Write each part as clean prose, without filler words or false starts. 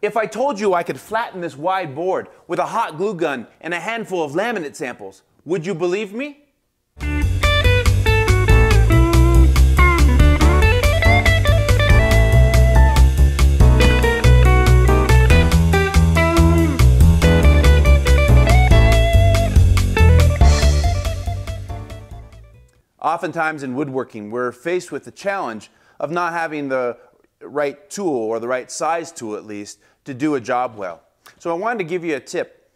If I told you I could flatten this wide board with a hot glue gun and a handful of laminate samples, would you believe me? Oftentimes in woodworking, we're faced with the challenge of not having the right tool, or the right size tool at least, to do a job well. So I wanted to give you a tip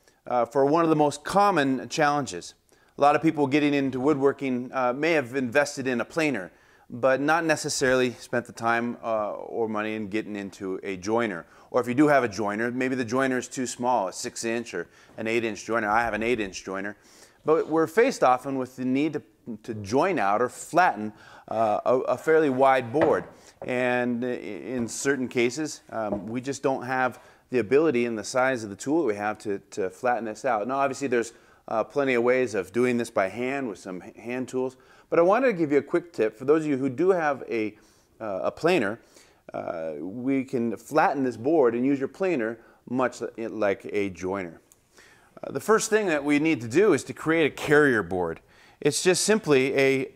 for one of the most common challenges. A lot of people getting into woodworking may have invested in a planer, but not necessarily spent the time or money in getting into a joiner. Or if you do have a joiner, maybe the joiner is too small, a 6-inch or an 8-inch joiner. I have an 8-inch joiner. But we're faced often with the need to join out or flatten a fairly wide board. And in certain cases, we just don't have the ability and the size of the tool that we have to flatten this out. Now, obviously, there's plenty of ways of doing this by hand with some hand tools. But I wanted to give you a quick tip. For those of you who do have a planer, we can flatten this board and use your planer much like a joiner. The first thing that we need to do is to create a carrier board. It's just simply a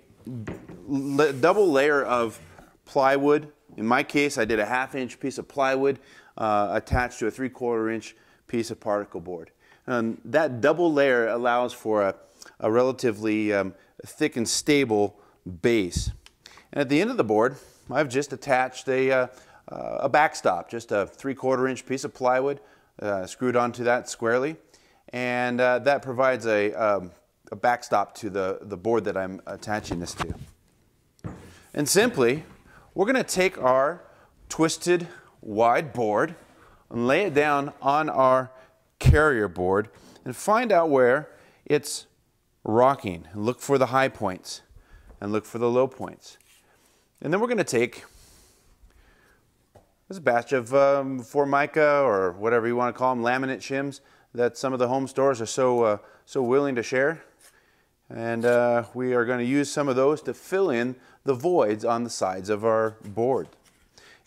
double layer of plywood. In my case, I did a 1/2-inch piece of plywood attached to a 3/4-inch piece of particle board. That double layer allows for a relatively thick and stable base. And at the end of the board, I've just attached a backstop, just a 3/4-inch piece of plywood screwed onto that squarely. And that provides a backstop to the board that I'm attaching this to. And simply, we're going to take our twisted wide board and lay it down on our carrier board and find out where it's rocking. And look for the high points and look for the low points. And then we're going to take this batch of Formica, or whatever you want to call them, laminate shims that some of the home stores are so willing to share. And we are going to use some of those to fill in the voids on the sides of our board,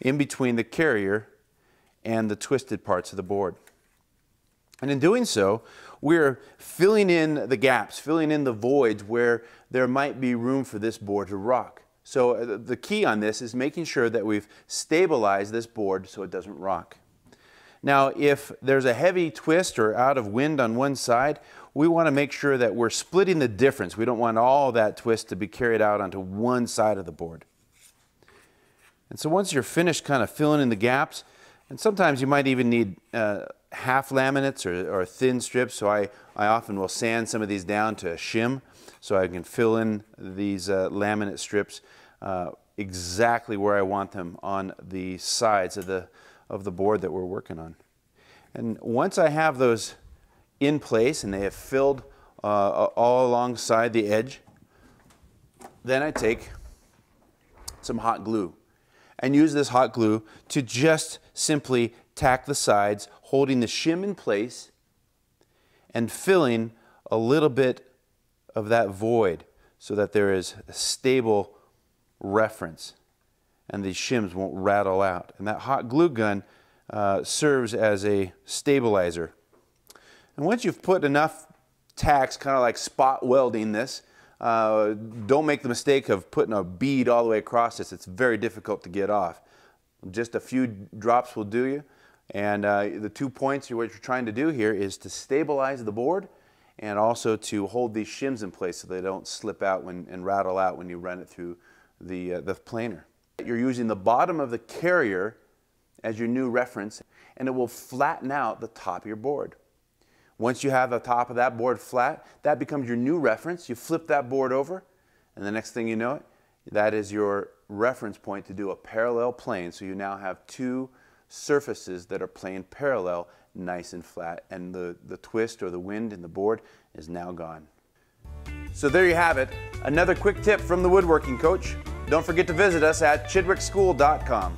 in between the carrier and the twisted parts of the board. And in doing so, we're filling in the gaps, filling in the voids where there might be room for this board to rock. So the key on this is making sure that we've stabilized this board so it doesn't rock. Now, if there's a heavy twist or out of wind on one side, we want to make sure that we're splitting the difference. We don't want all that twist to be carried out onto one side of the board. And so once you're finished kind of filling in the gaps, and sometimes you might even need half laminates or thin strips, so I often will sand some of these down to a shim so I can fill in these laminate strips exactly where I want them on the sides of the board that we're working on. And once I have those in place and they have filled all alongside the edge, then I take some hot glue and use this hot glue to just simply tack the sides, holding the shim in place and filling a little bit of that void so that there is a stable reference and these shims won't rattle out. And that hot glue gun serves as a stabilizer. And once you've put enough tacks, kind of like spot welding this, don't make the mistake of putting a bead all the way across this. It's very difficult to get off. Just a few drops will do you. And the 2 points, what you're trying to do here is to stabilize the board and also to hold these shims in place so they don't slip out and rattle out when you run it through the planer. You're using the bottom of the carrier as your new reference, and it will flatten out the top of your board. Once you have the top of that board flat, that becomes your new reference. You flip that board over, and the next thing you know it, that is your reference point to do a parallel plane. So you now have two surfaces that are plane parallel, nice and flat, and the twist or the wind in the board is now gone. So there you have it, another quick tip from the Woodworking Coach. Don't forget to visit us at chidwickschool.com.